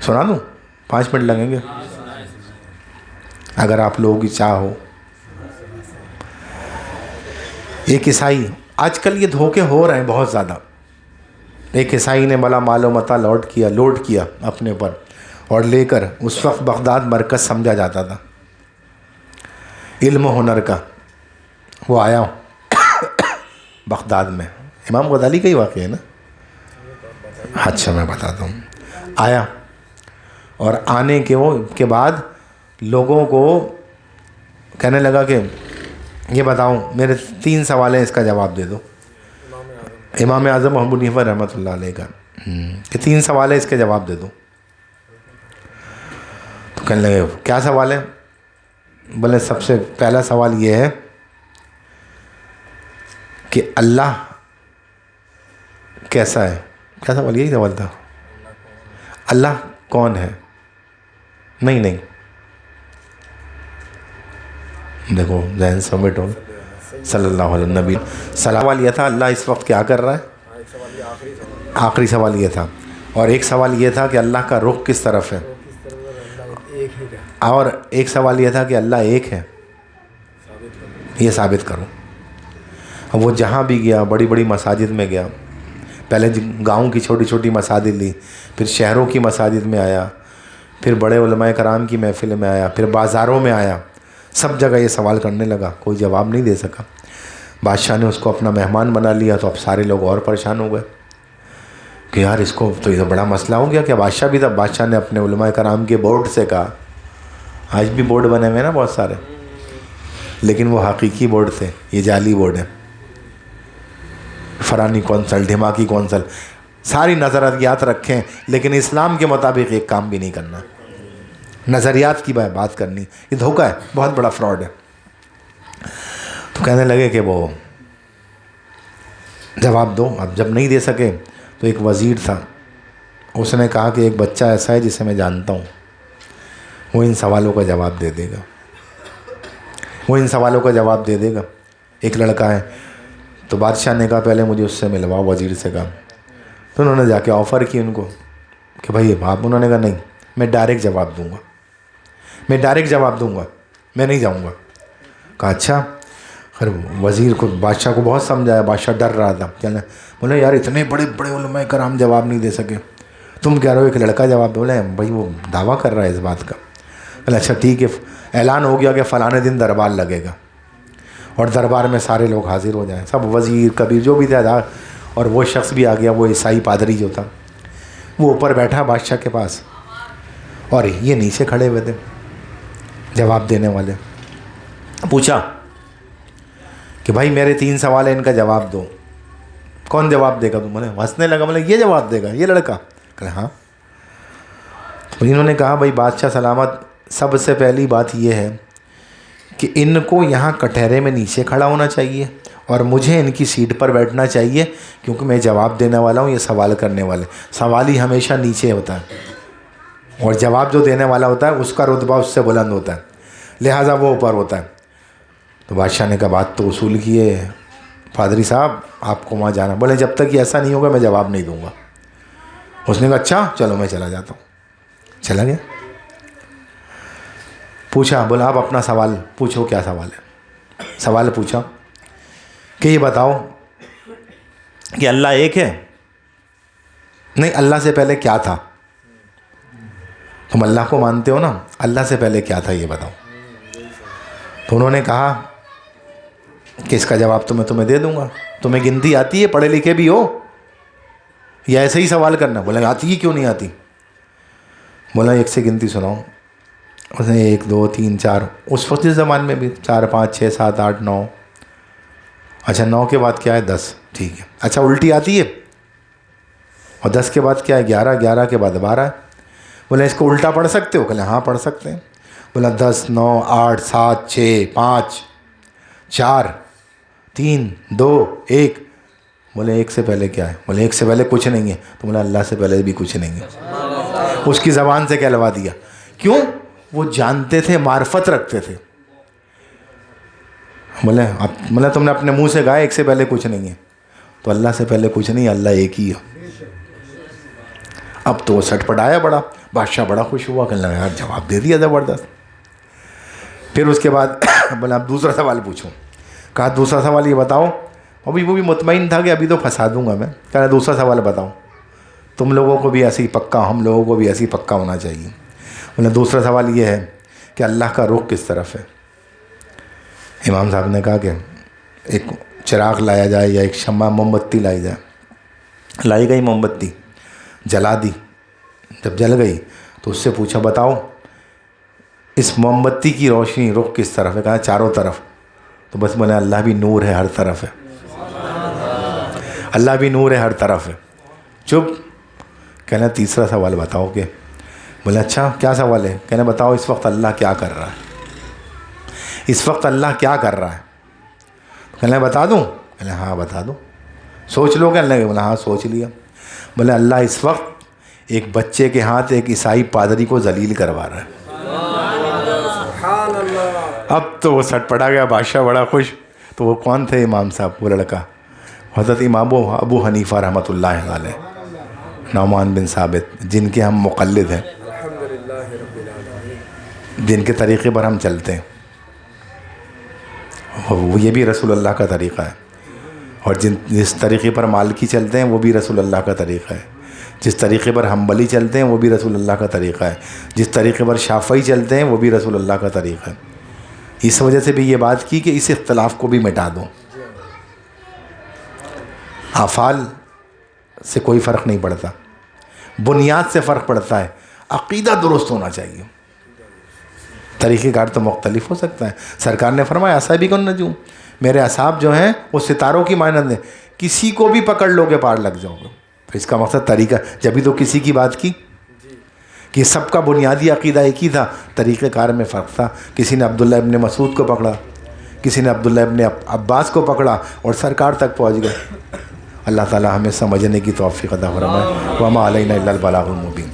سنا دوں؟ 5 منٹ لگیں گے اگر آپ لوگوں کی چاہ ہو. ایک عیسائی، آج کل یہ دھوکے ہو رہے ہیں بہت زیادہ. ایک عیسائی نے بلا مال و متا لوڈ کیا اپنے اوپر اور لے کر، اس وقت بغداد مرکز سمجھا جاتا تھا علم و ہنر کا. وہ آیا بغداد میں، امام غزالی کا ہی واقعہ ہے نا؟ اچھا میں بتاتا ہوں. آیا اور آنے کے بعد لوگوں کو کہنے لگا کہ یہ بتاؤں، میرے 3 سوال ہیں، اس کا جواب دے دو. امام اعظم محمد حنیفہ رحمۃ اللہ علیہ کا کہ 3 سوال ہے، اس کے جواب دے دو. تو کہنے لگے کیا سوال ہے؟ بولے سب سے پہلا سوال یہ ہے کہ اللہ کیسا ہے. کیا سوال؟ یہی سوال تھا، اللہ کون ہے. نہیں دیکھو ذہن سبمٹ ہو صلی اللہ علیہ نبی. سوال یہ تھا اللہ اس وقت کیا کر رہا ہے، آخری سوال یہ تھا. اور ایک سوال یہ تھا کہ اللہ کا رخ کس طرف ہے، اور ایک سوال یہ تھا کہ اللہ ایک ہے، یہ ثابت کرو. وہ جہاں بھی گیا، بڑی بڑی مساجد میں گیا، پہلے گاؤں کی چھوٹی چھوٹی مساجد لی، پھر شہروں کی مساجد میں آیا، پھر بڑے علماء کرام کی محفل میں آیا، پھر بازاروں میں آیا. سب جگہ یہ سوال کرنے لگا، کوئی جواب نہیں دے سکا. بادشاہ نے اس کو اپنا مہمان بنا لیا تو اب سارے لوگ اور پریشان ہو گئے کہ یار اس کو تو یہ بڑا مسئلہ ہو گیا. کہ بادشاہ بھی تھا، بادشاہ نے اپنے علماء کرام کے بورڈ سے کہا، آج بھی بورڈ بنے ہوئے ہیں نا بہت سارے، لیکن وہ حقیقی بورڈ تھے، یہ جعلی بورڈ ہیں. فرانی کونسل، دھماکی کونسل، ساری نظریات رکھیں لیکن اسلام کے مطابق ایک کام بھی نہیں کرنا. نظریات کی بات کرنی، یہ دھوکہ ہے، بہت بڑا فراڈ ہے. تو کہنے لگے کہ وہ جواب دو. اب جب نہیں دے سکے تو ایک وزیر تھا، اس نے کہا کہ ایک بچہ ایسا ہے جسے میں جانتا ہوں، وہ ان سوالوں کا جواب دے دے گا، وہ ان سوالوں کا جواب دے دے گا. ایک لڑکا ہے. تو بادشاہ نے کہا پہلے مجھے اس سے ملواؤ، وزیر سے کہا. تو انہوں نے جا کے آفر کی ان کو کہ بھائی آپ. انہوں نے کہا نہیں، میں ڈائریکٹ جواب دوں گا، میں ڈائریکٹ جواب دوں گا، میں نہیں جاؤں گا. کہا اچھا. پھر وزیر کو، بادشاہ کو بہت سمجھایا، بادشاہ ڈر رہا تھا. کہنا بولے یار اتنے بڑے بڑے علماء کرام جواب نہیں دے سکے، تم کہہ رہے ہو ایک لڑکا جواب دے. بولے بھائی وہ دعویٰ کر رہا ہے اس بات کا. بولے اچھا ٹھیک ہے. اعلان ہو گیا کہ فلانے دن دربار لگے گا اور دربار میں سارے لوگ حاضر ہو جائیں، سب وزیر کبیر جو بھی تھا. اور وہ شخص بھی آ گیا، وہ عیسائی پادری جو تھا، وہ اوپر بیٹھا بادشاہ کے پاس اور یہ نیچے کھڑے ہوئے تھے جواب دینے والے. پوچھا کہ بھائی میرے 3 سوال ہیں، ان کا جواب دو، کون جواب دے گا؟ تم بولے. ہنسنے لگا، بولے یہ جواب دے گا یہ لڑکا؟ کہ ہاں. تو انہوں نے کہا بھائی بادشاہ سلامت، سب سے پہلی بات یہ ہے کہ ان کو یہاں کٹہرے میں نیچے کھڑا ہونا چاہیے اور مجھے ان کی سیٹ پر بیٹھنا چاہیے، کیونکہ میں جواب دینے والا ہوں، یہ سوال کرنے والے. سوالی ہمیشہ نیچے ہوتا ہے اور جواب جو دینے والا ہوتا ہے اس کا رتبہ اس سے بلند ہوتا ہے، لہٰذا وہ اوپر ہوتا ہے. تو بادشاہ نے کہا بات تو اصول کی ہے پادری صاحب، آپ کو وہاں جانا. بولے جب تک یہ ایسا نہیں ہوگا میں جواب نہیں دوں گا. اس نے کہا اچھا چلو میں چلا جاتا ہوں. چلا گیا. پوچھا، بولا آپ اپنا سوال پوچھو. کیا سوال ہے؟ سوال پوچھا کہ یہ بتاؤ کہ اللہ ایک ہے؟ نہیں، اللہ سے پہلے کیا تھا؟ تم اللہ کو مانتے ہو نا، اللہ سے پہلے کیا تھا یہ بتاؤ. تو انہوں نے کہا کہ اس کا جواب تو میں تمہیں دے دوں گا. تمہیں گنتی آتی ہے، پڑھے لکھے بھی ہو، یا ایسے ہی سوال کرنا؟ بولے آتی ہی کیوں نہیں آتی؟ بولا ایک سے گنتی سناؤ. اس نے 1 2 3 4، اس وقت زمان میں بھی 4 5 6 7 8 9. اچھا 9 کے بعد کیا ہے؟ 10. ٹھیک ہے. اچھا الٹی آتی ہے؟ اور 10 کے بعد کیا ہے؟ 11. 11 کے بعد 12 ہے. بولے اس کو الٹا پڑھ سکتے ہو؟ کہ ہاں پڑھ سکتے ہیں. بولا 10 9 8 7 6 5 4 3 2 1. بولے 1 سے پہلے کیا ہے؟ بولے 1 سے پہلے کچھ نہیں ہے. تو بولا اللہ سے پہلے بھی کچھ نہیں ہے. اس کی زبان سے کہلوا دیا. کیوں؟ وہ جانتے تھے، معرفت رکھتے تھے. بولے تم نے اپنے منہ سے کہا 1 سے پہلے کچھ نہیں ہے، تو اللہ سے پہلے کچھ نہیں، اللہ ایک ہی ہے. اب تو وہ سٹ پٹایا بڑا، بادشاہ بڑا خوش ہوا، کہنے لگا یار جواب دے دیا زبردست. پھر اس کے بعد بولا اب دوسرا سوال پوچھوں. کہا دوسرا سوال یہ بتاؤ. وہ بھی مطمئن تھا کہ ابھی تو پھنسا دوں گا میں. کہا دوسرا سوال بتاؤ. تم لوگوں کو بھی ایسے ہی پکا، ہم لوگوں کو بھی ایسے ہی پکا ہونا چاہیے. بولا دوسرا سوال یہ ہے کہ اللہ کا رخ کس طرف ہے. امام صاحب نے کہا کہ ایک چراغ لایا جائے یا ایک شمع موم بتی لائی جائے. لائی گئی موم بتی، جلا دی. جب جل گئی تو اس سے پوچھا بتاؤ اس موم بتی کی روشنی رخ کس طرف ہے. کہا چاروں طرف. تو بس بولے اللہ بھی نور ہے ہر طرف ہے، اللہ بھی نور ہے ہر طرف ہے. چپ. کہنا تیسرا سوال بتاؤ. کہ بولے اچھا کیا سوال ہے. کہنا بتاؤ اس وقت اللہ کیا کر رہا ہے، اس وقت اللہ کیا کر رہا ہے. کہنا بتا دوں. کہنا ہاں بتا دو. سوچ لو. کہنے لگے. بولا ہاں سوچ لیا. بولے اللہ اس وقت ایک بچے کے ہاتھ ایک عیسائی پادری کو ذلیل کروا رہا ہے. اب تو وہ سٹ پڑا گیا، بادشاہ بڑا خوش. تو وہ کون تھے امام صاحب؟ وہ لڑکا حضرت امام ابو حنیفہ رحمۃ اللہ علیہ، نعمان بن ثابت، جن کے ہم مقلد ہیں، جن کے طریقے پر ہم چلتے ہیں. وہ یہ بھی رسول اللہ کا طریقہ ہے. اور جس طریقے پر مالکی چلتے ہیں وہ بھی رسول اللہ کا طریقہ ہے. جس طریقے پر حنبلی چلتے ہیں وہ بھی رسول اللہ کا طریقہ ہے. جس طریقے پر شافعی چلتے ہیں وہ بھی رسول اللہ کا طریقہ ہے. اس وجہ سے بھی یہ بات کی کہ اس اختلاف کو بھی مٹا دو. افعال سے کوئی فرق نہیں پڑتا، بنیاد سے فرق پڑتا ہے. عقیدہ درست ہونا چاہیے. طریقہ کار تو مختلف ہو سکتا ہے. سرکار نے فرمایا اصحابی کو نجوم، میرے اصحاب جو ہیں وہ ستاروں کی مانند ہیں، کسی کو بھی پکڑ لو گے پار لگ جاؤ گے. تو اس کا مقصد طریقہ، جبھی تو کسی کی بات کی کہ سب کا بنیادی عقیدہ ایک ہی تھا، طریقہ کار میں فرق تھا. کسی نے عبداللہ ابن مسعود کو پکڑا، کسی نے عبداللہ ابن عباس کو پکڑا اور سرکار تک پہنچ گئے. اللہ تعالی ہمیں سمجھنے کی توفیق عطا فرمائے. وما علینا الا البلاغ المبین.